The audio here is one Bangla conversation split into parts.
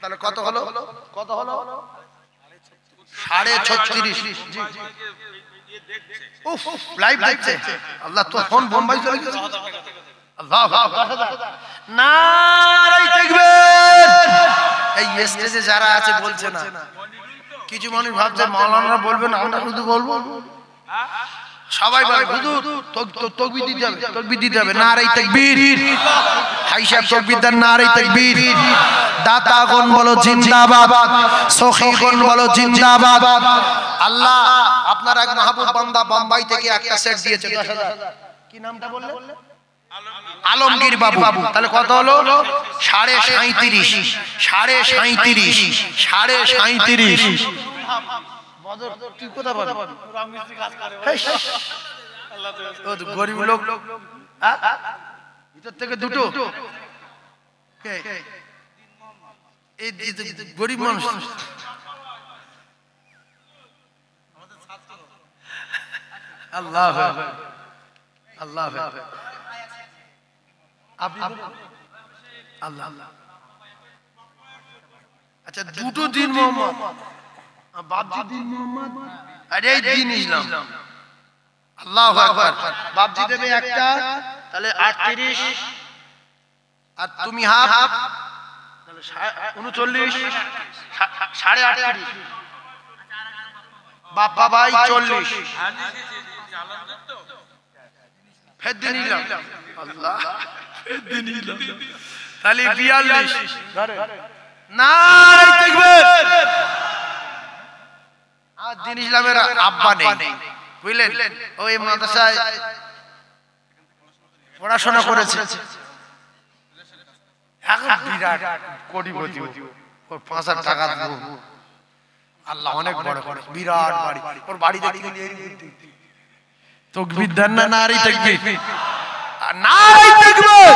তাহলে কত হলো? কত হলো? 36.5। উফ, লাইভ দেখছে। আল্লাহ, তো ফোন বোম্বাই চলে গেছে। আল্লাহ, নারায়ে তাকবীর। এই স্টেজে যারা আছে বলছে না, কিছু মানুষ ভাবছে মাওলানা বলবেন, আমরা শুধু বলবো। সবাই বলে হুজুর তাকবীর দিতে হবে, তাকবীর দিতে হবে। নারায়ে তাকবীর। হাই সাহেব তাকবীর দেন। নারায়ে তাকবীর। দাতাগণ বলো জিন্দাবাদ, সখীগণ বলো জিন্দাবাদ। আল্লাহ আপনার এক মাহবুব বান্দা বোম্বাই থেকে একটা সেট দিয়েছে 10,000। কি নামটা বললে? আলমগীর বাবু। তাহলে কত হলো? 37.5। 37.5। তুই কোথা পাবি? গরিব লোক ভিতর থেকে দুটো। গরিব মানুষ। আল্লাহ আল্লাহ আল্লাহ। আচ্ছা, দুটো দিন মোহাম্মদ, বাপজি দিন মোহাম্মদ, আর এই দিন ইসলাম। আল্লাহু আকবার। বাপজি দেবে একটা, তাহলে 38, আর তুমি হাফ, তাহলে 39, 38.5। বাপ্পা ভাই 40। ফের দিন ইলাম। আল্লাহ, ফের দিন ইলাম। তাহলে 42। নারায়ে তাকবীর। আর দিন ইসলামের আব্বা নেই, বুঝলেন? ওই মাদ্রাসায় পড়াশোনা করেছে, এখন বিরাট কোটিপতি, ওর 5,000 টাকা দেব। আল্লাহ অনেক বড় করে, বিরাট বাড়ি। ওর বাড়ি দেখতে তাকবীর দেন না? নারায়ে তাকবীর। নারায়ে তাকবীর।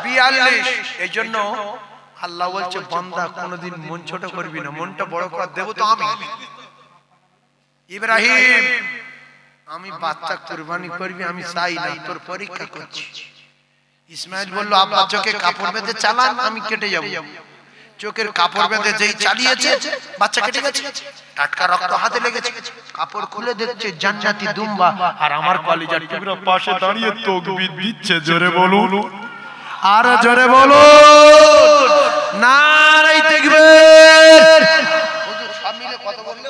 42। এই জন্য আল্লাহ বলছে, বান্দা কোনদিন মন ছোট করবি না, মনটা বড় করে দেব তো আমি। ইব্রাহিম, আমি বাচ্চা কুরবানি করবি, আমি চাই না, তোর পরীক্ষা করছি। ইসমাইল বলল, আব্বা চোখে কাপড় বেঁধে চালান, আমি কেটে যাব। চোখের কাপড় বেঁধে যেই চালিয়েছে, বাচ্চা কেটে গেছে, টাটকা রক্ত হাতে লেগেছে। কাপড় খুলে দেখছে জান্নাতি দুম্বা, আর আমার কলিজার টুকরা পাশে দাঁড়িয়ে তাকবীর দিচ্ছে। জোরে বলুন, আর জোরে বলুন, নারায়ে তাকবীর। হুজুর সব মিলে কত বললে?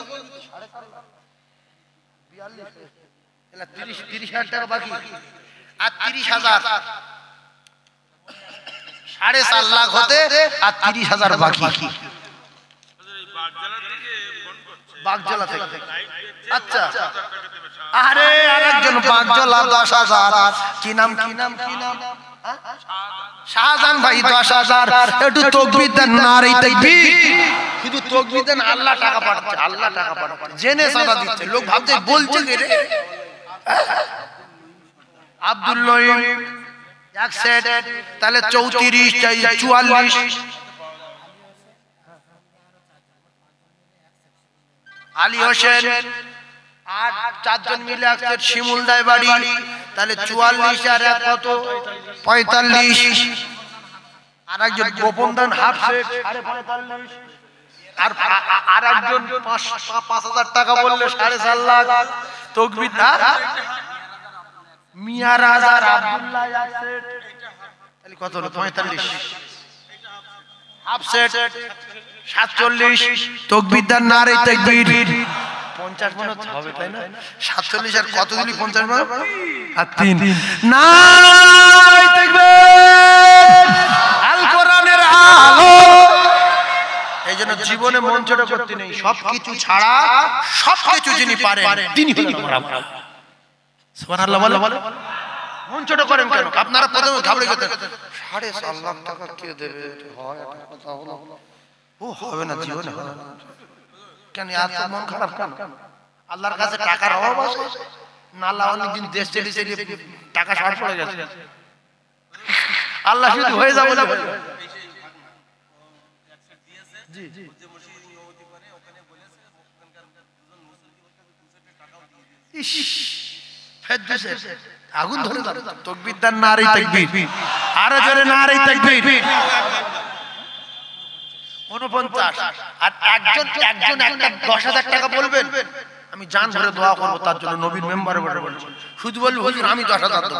42। 30,000 টাকা বাকি, আর 30,000, 4.5 লাখ হতে আর 30,000 বাকি। বাগজলা থেকে। আচ্ছা, আরে আরেকজন বাগজলা 10,000। কি নাম? কি নাম? কি নাম? শাহজাহান ভাই 10,000। একটু তাকবীর দেন। নারায়ে তাকবীর। শুধু তাকবীর দেন। আল্লাহ টাকা পাঠাচ্ছে, আল্লাহ টাকা পাঠাচ্ছে, জেনে সাদা দিচ্ছে। লোক ভাবছে বলছে কে রে? আব্দুল নঈম এক সেট, তাহলে 34 চাই, 44। আলী হোসেন আর 4 জন মিলে এক সেট, শিমুল দায় বাড়ি, তাহলে 44 আর এক কত? 45। আর একজন গোপন দান হাফ সেট 45। আর একজন 5,000 টাকা বললে 4.5 লাখ। তাকবীর না? মিয়া রাজা আব্দুল্লাহ এক সেট, তাহলে কত হলো? 45। Half set 47। তাকবীর দেন। নারায়ে তাকবীর। 50 মনে হবে, তাই না? 47 আর কত দিলি? 50 মনে আর 3। নারায়ে তাকবীর। আল কোরআনের আলো। এই জন্য জীবনে মন ছোট করতে নেই, সবকিছু ছাড়া সবকিছু যিনি পারেন তিনি হলেন আমার আল্লাহ। সুবহানাল্লাহ বলে। মন ছোট করেন কেন? আপনারা প্রথমে ঘাবড়ে গেছেন, 4.5 লাখ টাকা কে দেবে? হয় একটা কথা হলো, ও হবে না জীবনে, হবে না। কেন এত মন খারাপ কেন? আল্লাহর কাছে টাকার অভাব আছে না? আল্লাহ অনেকদিন দেশ চলে টাকা শর্ট পড়ে গেছে, আল্লাহ শুধু হয়ে যাবে বলে। জি জি, আগুন ধরে যাবে। তাকবীর দেন। নারায়ে তাকবীর। আরো জোরে নারায়ে তাকবীর। 49 আর একজন একটা 10,000 টাকা বলবেন, আমি জান ভরে দোয়া করব তার জন্য, নবীর মেম্বারে বলে বলছি। শুধু বলবি হুজুর আমি 10,000 দেব,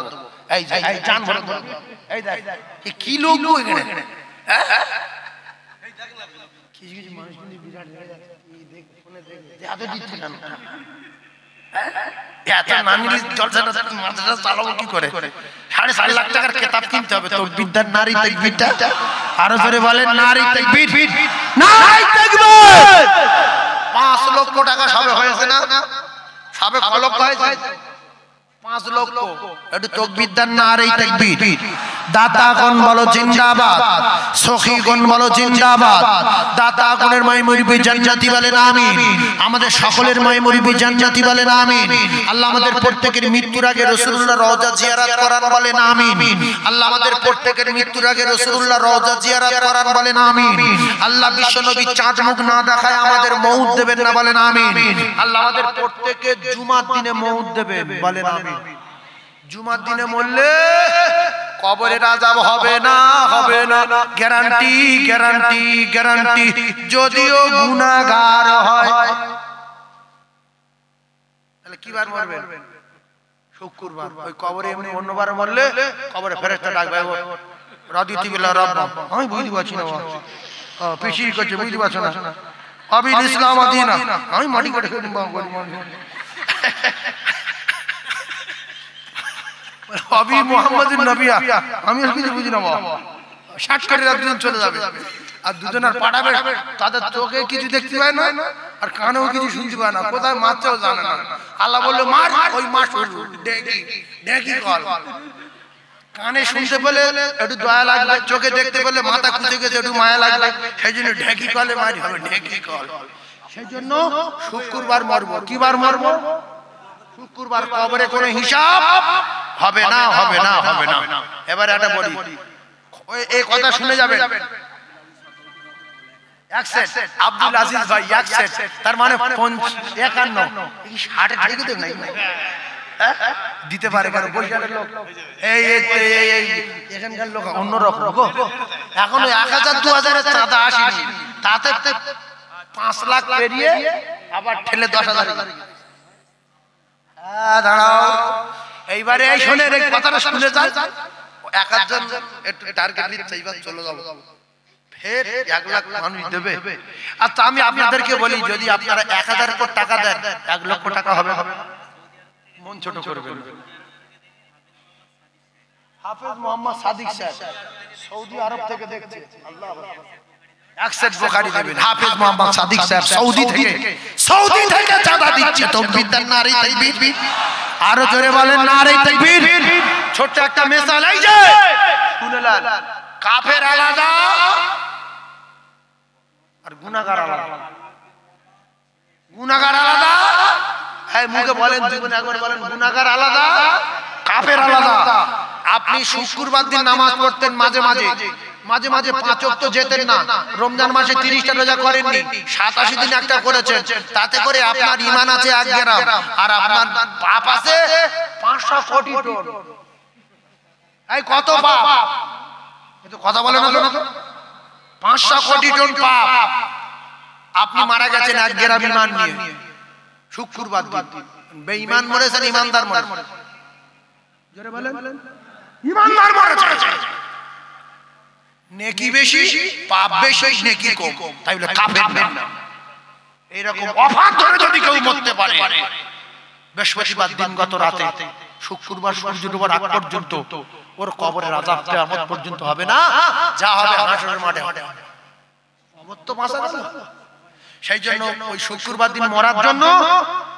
এই জান ভরে বলবি। এই দেখ কি লোক গো এখানে, হ্যাঁ কিছু মানুষ কিন্তু বিরাট হয়ে যাচ্ছে, এই দেখ ফোনে দেখ এত দিচ্ছে কেন, এত নামিলি জলসাটা মাদ্রাসা চালাবো কি করে? 4.5 লাখ টাকার কিতাব কিনতে হবে তো বিদ্যার নারী তাকবীরটা আরো জোরে বলেন, নারী তাকবীর, নারী তাকবীর। 5 লক্ষ টাকা সবে হয়েছে না, সবে কত লক্ষ হয়েছে? 5 লক্ষ। একটু তাকবীর দেন, নারী তাকবীর। দাতাগণ বলো জিন্দাবাদ, সখীগণ বলো জিন্দাবাদ। দাতাগণের মাই মুরিবি জান্নাতি বলেন আমিন, আমাদের সকলের মাই মুরিবি জান্নাতি বলেন আমিন। আল্লাহ আমাদের প্রত্যেকের মৃত্যুর আগে রাসূলুল্লাহ রওজা জিয়ারত করান বলেন আমিন। আল্লাহ আমাদের প্রত্যেকের মৃত্যুর আগে রাসূলুল্লাহ রওজা জিয়ারত করান বলেন আমিন। আল্লাহ বিশ্বনবী চাঁদ মুখ না দেখায় আমাদের মউত দেবেন না বলেন আমিন। আল্লাহ আমাদের প্রত্যেকের জুমার দিনে মউত দেবেন বলেন আমিন। জুমার দিনে মরলে কবরের আযাব হবে না, হবে না, গ্যারান্টি গ্যারান্টি গ্যারান্টি। যদিও গুনাহগার হয়, তাহলে কি বার মরবেন? শুক্রবার। ওই কবরে এমনি অন্যবার মরলে কবরে ফেরেশতা ডাকবে, রাদিতু বিল্লাহ রাব্বা, আমি বুঝতে পারছি না, পেশি করছে বুঝতে পারছ না, আবিল ইসলাম আদিনা, আমি মাটি কেটে আবি মুহাম্মাদুন নবিয়া, আমি আর কিছু বুঝি না, 60 করে দুজন চলে যাবে, আর দুজন আর পাঠাবে, তাদের চোখে কিছু দেখতে পায় না আর কানেও কিছু শুনতে পায় না, কোথায় মারতেও জানে না। আল্লাহ বললো মার, ওই মার ঢেকি কল। কানে শুনতে পেলে একটু দয়া লাগবে, চোখে দেখতে পেলে মাথা কুচে গেছে একটু মায়া লাগবে, সেই জন্য ঢেকি কলে মারি হবে, ঢেকি কল। সেই জন্য শুক্রবার মরবো। কি বার মরবো? শুক্রবার। কবরে কোনো হিসাব হবে না, হবে না, হবে না। এবারে একটা বলি, এই কথা শুনে যাবেন। আব্দুল আজিজ ভাই, তার মানে 51, 60 ঢেকে দেব নাই দিতে পারে কারণ বরিশালের লোক, এই এখানকার লোক অন্যরকম গো। এখন 1000 2000 এর চাঁদা আসেনি, তাতে 5 লাখ পেরিয়ে আবার ঠেলে 10,000। দাঁড়াও, এইবারে এই শোনেন, এই কথাটা শুনে যান। এক একজন একটু টার্গেট নিচ্ছে, এইবার চলে যাবো, ফের 1 লাখ মানুষ দেবে। আচ্ছা আমি আপনাদেরকে বলি, যদি আপনারা 1000 কোটি টাকা দেন 1 লক্ষ টাকা হবে? মন ছোট করবেন। হাফেজ মোহাম্মদ সাদিক সাহেব সৌদি আরব থেকে দেখছে, আল্লাহ আকসার বুখারী দেবেন। হাফেজ মোহাম্মদ সাদিক সাহেব সৌদি থেকে চাঁদা দিচ্ছে। তাকবীর দেন, নারী তাকবীর। আরো জোরে বলেন, নারী তাকবীর। ছোট্ট একটা মিসাল, এই যে শুনলেন, কাফের আলাদা আর গুনাহগার আলাদা। গুনাহগার আলাদা, এই মুখে বলেন, জীবনে একবার বলেন, গুনাহগার আলাদা, কাফের আলাদা। আপনি শুক্রবার দিন নামাজ পড়তেন, মাঝে মাঝে 5 ওয়াক্ত যেতেন না, রমজান মাসে 30টা রোজা করেননি, 87 দিন একটা করেছেন, তাতে করে আপনার ঈমান আছে 1 গ্রাম আর আপনার পাপ আছে 500 কোটি টন। এই কত পাপ, এত কথা বলে না তো, 500 কোটি টন পাপ। আপনি মারা গেছেন 1 গ্রাম ঈমান নিয়ে, শুক্রবার দিন। বেঈমান মরেছেন, ঈমানদার মরেছেন? জোরে বলেন, ঈমানদার মরেছেন। নেকি বেশি, পাপ বেশি, নেকি কম, তাই বলে কাফের না। এইরকম অফার ধরে যদি কেউ মরতে পারে, বৃহস্পতিবার দিন গত রাতে, শুক্রবার সূর্য ডোবার আগ পর্যন্ত ওর কবরের আযাব কিয়ামত পর্যন্ত হবে না, যা হবে হাসরের মাঠে হবে। কবর তো বাঁচা গেল। সেই জন্য ওই শুক্রবার দিন মরার জন্য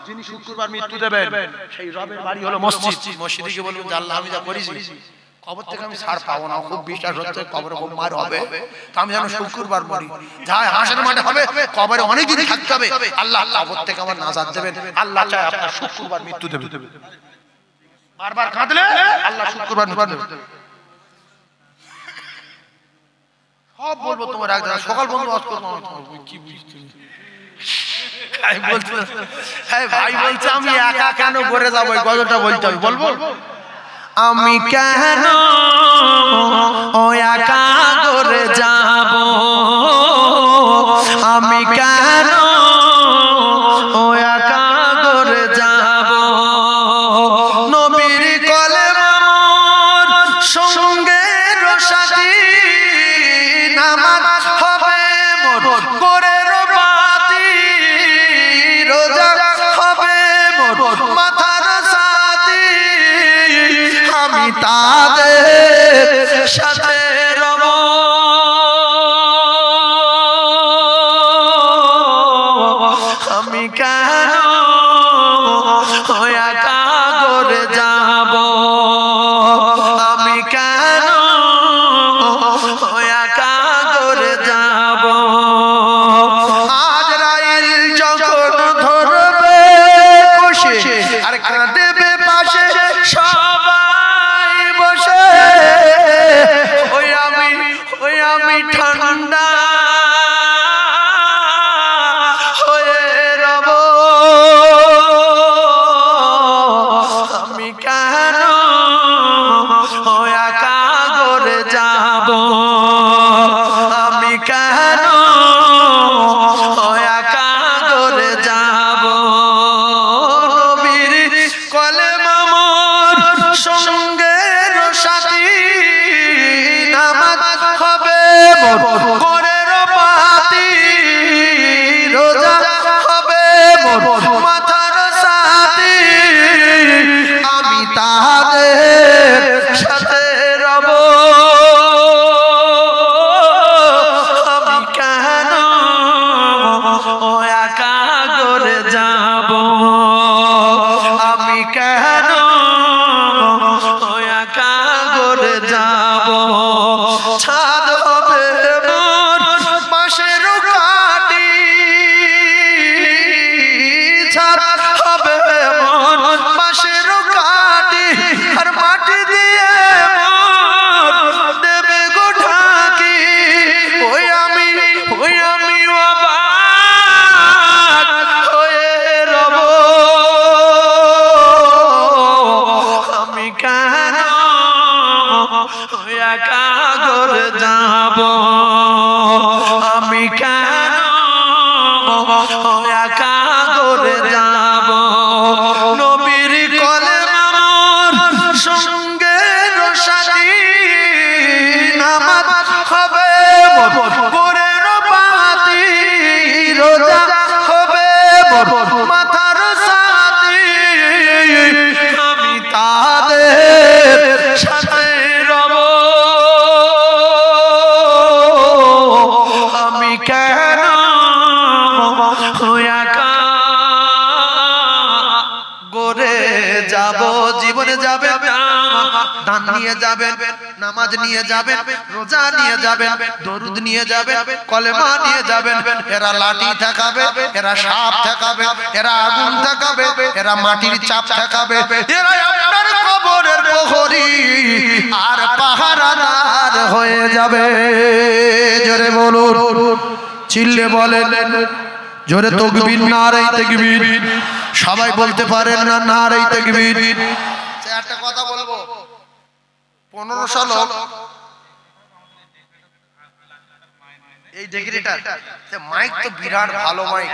যিনি শুক্রবার মৃত্যু দেবেন, সেই রবের বাড়ি হলো মসজিদ। মসজিদে গিয়ে বলবেন, আল্লাহ আমি যা করেছি কবর থেকে আমি ছাড় পাবো না, খুব বিশ্বাস হচ্ছে কবরে খুব মার হবে, তো আমি যেন শুক্রবার মরি, যা হাসরের মাঠে হবে কবরে অনেকদিন থাকতে হবে, আল্লাহ কবর থেকে আমার নাজাত দেবেন। আল্লাহ চায় আপনার শুক্রবার মৃত্যু দেবেন। বারবার কাঁদলে আল্লাহ শুক্রবার মৃত্যু দেবেন। সব বলবো তোমার এক জায়গায়, সকাল বন্ধু আজ করবো কি বুঝতে ভাই বলছে, আমি একা কেন করে যাবো, এই গজলটা বলতে হবে, বলবো আমি কেন ও একা করে যাব, নামাজ হবে মোর গোরের বাতি, রোজা হবে মোর মাথার সাথী, আমি তাদের সাথে রব। আমি কেন একা করে যাব, আমি কেন একা করে যাব। আজরাইল যখন ধরবে কষে আর কাঁদবে পাশে সবাই বসে, ওই আমি ঠান্ডা হয়ে রব। আমি কেন একা করে যাব, আমি কেন একা করে যাব। নবীর কলেমা মোর সঙ্গের সাথী, নামাজ হবে মোর গোরের বাতি, রোজা হবে মোর মাথার সাথী, আমি তাদের সাথে রব। আমি কেন একা করে যাব, আমি কেন একা করে যাব। ছাদ হবে মোর বাঁশের কাঠি, ছাদ হবে মোর বাঁশের কাঠি, আর মাটি দিয়ে মোর দেবে গো ঢাকি। ওই আমি অবাক হয়ে রব। আমি কেন একা করে যাব, আমি কেন একা করে যাব। নবীর কলেমা মোর সঙ্গের সাথী, নামাজ হবে মোর গোরের বাতি, রোজা হবে মোর মাথার সাথী, আমি তাদের সাথে রব। আমি কেন একা করে যাব। জীবনে যাবেন, দান নিয়ে যাবেন, নামাজ নিয়ে যাবেন, রোজা নিয়ে যাবেন, দরুদ নিয়ে যাবেন, কলেমা নিয়ে যাবেন। এরা লাঠি ঠেকাবে, এরা সাপ ঠেকাবে, এরা আগুন ঠেকাবে, এরা মাটির চাপ ঠেকাবে, এরা আপনার কবরের প্রহরী আর পাহারাদার হয়ে যাবে। জোরে বলুন, চিল্লে বলেন জোরে তাকবীর, নারে তাকবীর। সবাই বলতে পারেন না নারে তাকবীর। একটা কথা বলবো, 1500 লোক এই ডিগ্রিটা, মাইক তো বিরাট ভালো মাইক,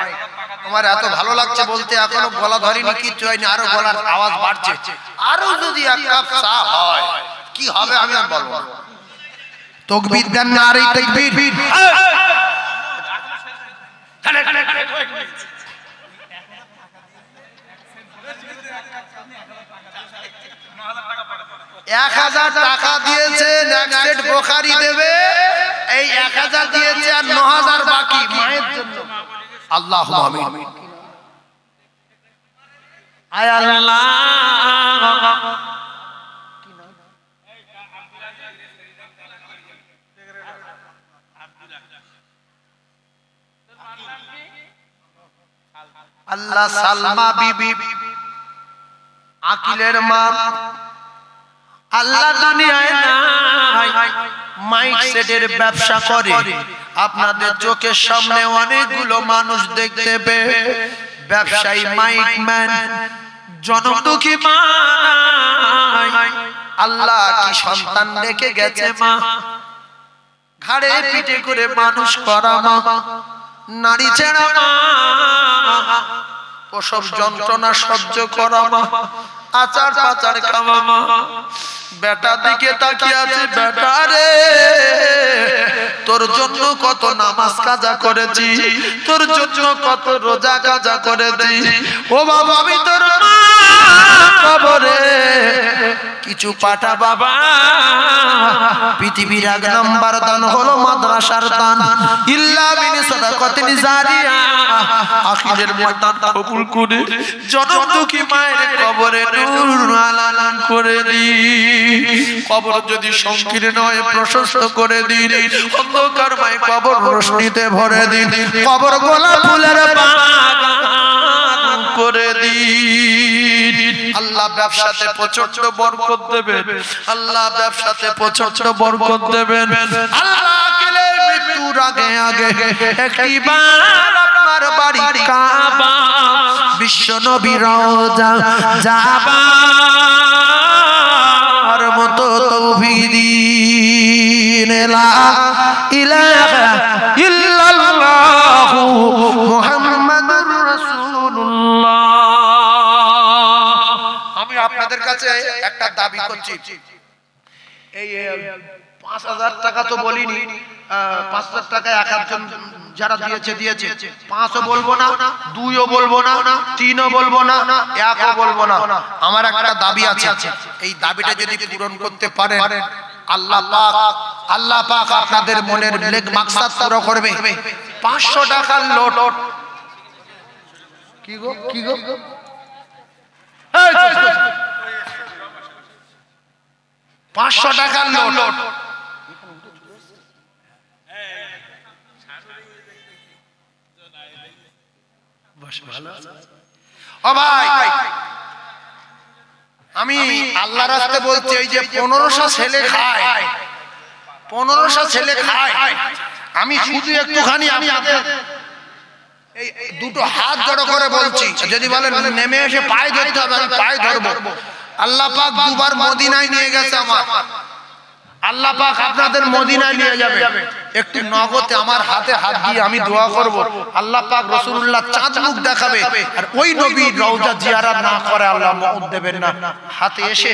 আমার এত ভালো লাগছে বলতে, এখনো গলা ধরিনি, কিচ্ছু হয়নি, আরো গলার আওয়াজ বাড়ছে। আরো যদি এক কাপ চা হয় কি হবে আমি আর বলবো। তাকবীর দেন, নারে তাকবীর। এক 1000 টাকা দিয়েছেন, এক সেট বোখারি দেবে, এই 1000 দিয়েছে আর 9000 বাকি মায়ের জন্য। আল্লাহুম্মা আমিন। আয় আল্লাহ, আল্লাহ সালমা বিবি আকিলের মা, আল্লাহ দুনিয়ায় নাই, মাইক সেটের ব্যবসা করে। আপনাদের চোখের সামনে অনেকগুলো মানুষ দেখতে পেয়ে ব্যবসায়ী মাইক ম্যান, জনম দুঃখী মা, আল্লাহ কি সন্তান রেখে গেছে মা, ঘাড়ে পিঠে করে মানুষ করা মা, নারী ছেড়া মা, প্রসব যন্ত্রণা সহ্য করা মা, আচার পাচার খাওয়া মা বেটার দিকে তাকিয়ে আছে, বেটা রে তোর জন্য কত নামাজ কাজা করেছি, তোর জন্য কত রোজা কাজা করেছি, ও বাবা আমি তোর মা কবরে কিছু পাঠা বাবা। পৃথিবীর 1 নম্বর দান হলো মাদ্রাসার দান, ইল্লা মিন সাদাকাতিন জারিয়া, আখিরের ময়দান কবুল করে জনম দুঃখী মায়ের কবরে নূর আলান করে দি। কবর যদি সংকীর্ণ হয় প্রশস্ত করে দিন, অন্ধকার মায় কবর রোশনীতে ভরে দিন, কবর গোলাপ ফুলের বাগান করে দিন। আল্লাহ ব্যবসাতে প্রচন্ড বরকত দেবেন, আল্লাহ ব্যবসাতে প্রচন্ড বরকত দেবেন। আল্লাহ গেলে মৃত্যুর আগে আগে একটিবার আপনার বাড়ি কাবা বিশ্ব নবী রওজা যাবার মতো তৌফিক দিন। লা ইলাহা ইল্লাল্লাহু মুহাম্মাদুর রাসূলুল্লাহ। আমি আপনাদের কাছে একটা দাবি করছি, এই 5000 টাকা তো বলিনি, 5000 টাকা এক একজন যারা দিয়েছে দিয়েছে, 5ও বলবো না, 2ও বলবো না, 3ও বলবো না, 1ও বলবো না। আমার একটা দাবি আছে, এই দাবিটা যদি পূরণ করতে পারেন আল্লাহ পাক আপনাদের মনের নেক মাকসাদ পুরো করবে। 500 টাকার নোট, কি গো কি গো 500 টাকার নোট, ও ভাই আমি আল্লাহর রাস্তে বলছি, এই যে 1500 ছেলে খায়, 1500 ছেলে খায়, আমি শুধু একটুখানি আপনাদের এই দুটো হাত জড়ো করে বলছি, যদি বলেন নেমে এসে পায়ে ধরতে হবে আমি পায়ে ধরবো। আল্লাহ পাক দুবার মদিনায় নিয়ে গেছে আমার, আল্লাহ পাক আপনাদের মদিনায় নিয়ে যাবে। একটু নগদে আমার হাতে হাত দিয়ে আমি দোয়া করব, আল্লাহ পাক রাসূলুল্লাহ চাঁদ মুখ দেখাবে, আর ওই নবীর রওজা জিয়ারত না করে আল্লাহ মউত দেবেন না। হাতে এসে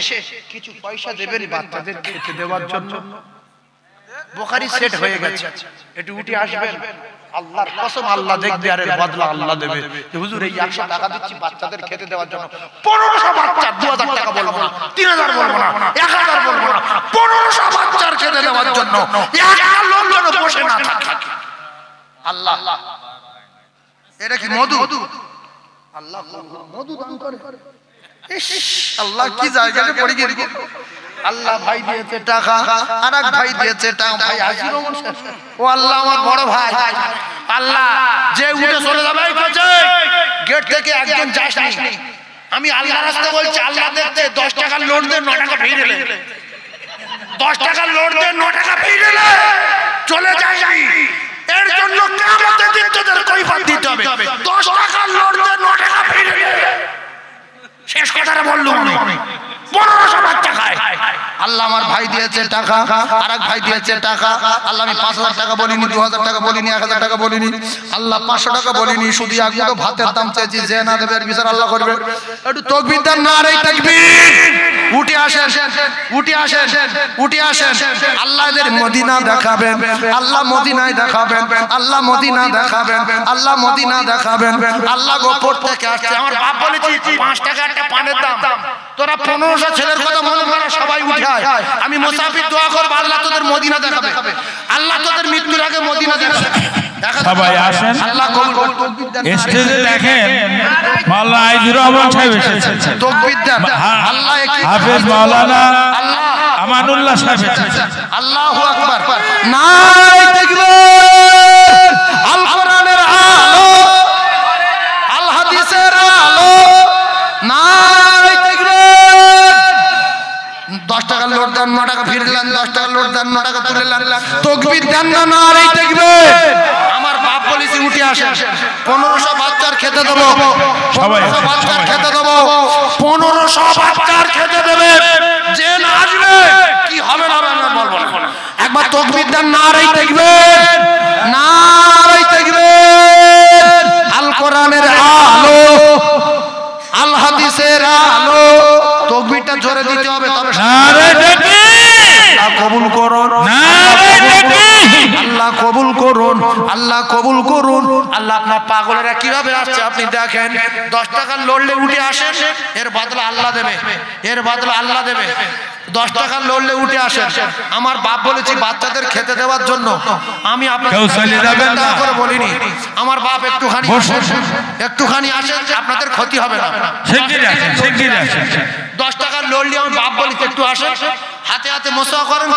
কিছু পয়সা দেবেন বাচ্চাদের খেতে দেওয়ার জন্য। বুখারী সেট হয়ে গেছে, একটু উঠে আসবেন, আল্লাহর কসম আল্লাহ দেখবে আর এর বদলা আল্লাহ দেবে। হুজুর এই 100 টাকা দিচ্ছি বাচ্চাদের খেতে দেওয়ার জন্য, 1500 বাচ্চা, 2000 টাকা বলবো না, 3000 বলবো না, 1000 বলবো না, 1500 বাচ্চার খেতে দেওয়ার জন্য একটা লোক যেন বসে না থাকে। আল্লাহ এটা কি মধু? আল্লাহ মধু দান করে। আল্লাহ কি জায়গায় পড়ে গিয়ে, আল্লাহ ভাই দিয়েছে টাকা, আরেক ভাই দিয়েছে টাকা, ভাই হাজির ও আল্লাহ আমার বড় ভাই, আল্লাহ যে উঠে চলে যাবে গেট থেকে একজন যাসনি, আমি আল্লাহর রাস্তায় বলছি, আল্লাহ দেখতে 10 টাকার নোট দেন, 9 টাকা ফিরে এলে, 10 টাকার নোট দেন, 9 টাকা ফিরে এলে চলে যায়নি, এর জন্য কিয়ামতের দিন তোদের কৈফিয়ত দিতে হবে। 10 টাকার নোট দেন, 9 টাকা ফিরে এলে, শেষ কথাটা বললুম আমি। 1500 বাচ্চা খায়, আল্লাহ আমার ভাই দিয়েছে টাকা, আরেক ভাই দিয়েছে টাকা, আল্লাহ আমি 5000 টাকা বলিনি, 2000 টাকা বলিনি, 1000 টাকা বলিনি, আল্লাহ 500 টাকা বলিনি, শুধু একটু ভাতের দাম চেয়েছি, যে না দেবে এর বিচার আল্লাহ করবে। একটু তাকবীর দেন, নারে তাকবীর, উঠে আসেন, উঠে আসেন, উঠে আসেন। আল্লাহদের মদিনা দেখাবেন, আল্লাহ মদিনায় দেখাবেন, আল্লাহ মদিনা দেখাবেন, আল্লাহ মদিনা দেখাবেন। আল্লাহ গোপর থেকে আসছে, আমার বাপ বলেছি 5 টাকা একটা পানের দাম, তোরা 1500 ছেলের কথা মনে করে সবাই উঠায়, আমি মুসাফির দোয়া করব আল্লাহ তোদের মদিনা দেখাবে, আল্লাহ তোদের মৃত্যুর আগে মদিনা দেখাবে। সবাই আসেন, আল্লাহ কবুল করুন। স্টেজে দেখেন মাওলানা আইজুর রহমান সাহেব এসেছেন, তাকবীর দেন, আল্লাহ হাফেজ মাওলানা আমানুল্লাহ সাহেব এসেছেন। আল্লাহু আকবার, নারে তাকবীর, আল কোরআনের আলো, আল হাদিসের আলো, নারে তাকবীর। 10 টাকা লোড দেন, 9 টাকা ফিরলেন, 10 টাকা লোড দেন, 9 টাকা তুললেন, তাকবীর দেন না, নারে তাকবীর। আমার বাপ বলেছি উঠে আসেন, 1500 বাচ্চার খেতে দেব, 1500 বাচ্চার খেতে দেব, 1500 বাচ্চার খেতে দেবে, যে না আসবে কি হবে না আমি বলবো না। একবার তাকবীর দেন, নারে তাকবীর, নারে তাকবীর। আল কোরআনের আলো, আল হাদিসের আলো, আল্লাহ কবুল করুন, আল্লাহ কবুল করুন, আল্লাহ কবুল করুন। আল্লাহ আপনার পাগলেরা কিভাবে আসছে আপনি দেখেন। 10 টাকার লড়লে উঠে আসেন, এর বদলা আল্লাহ দেবে, এর বদলা আল্লাহ দেবে। 10 টাকার লড়লে উঠে আসেন। আমার বাপ বলেছি বাচ্চাদের খেতে দেওয়ার জন্য, আমি আপনাদের করে বলিনি। আমার বাপ একটুখানি আসেন, আপনাদের ক্ষতি হবে না। 10 টাকার লড়লে আমার বাপ বলেছি একটু আসেন, হাতে হাতে মোসা করেন।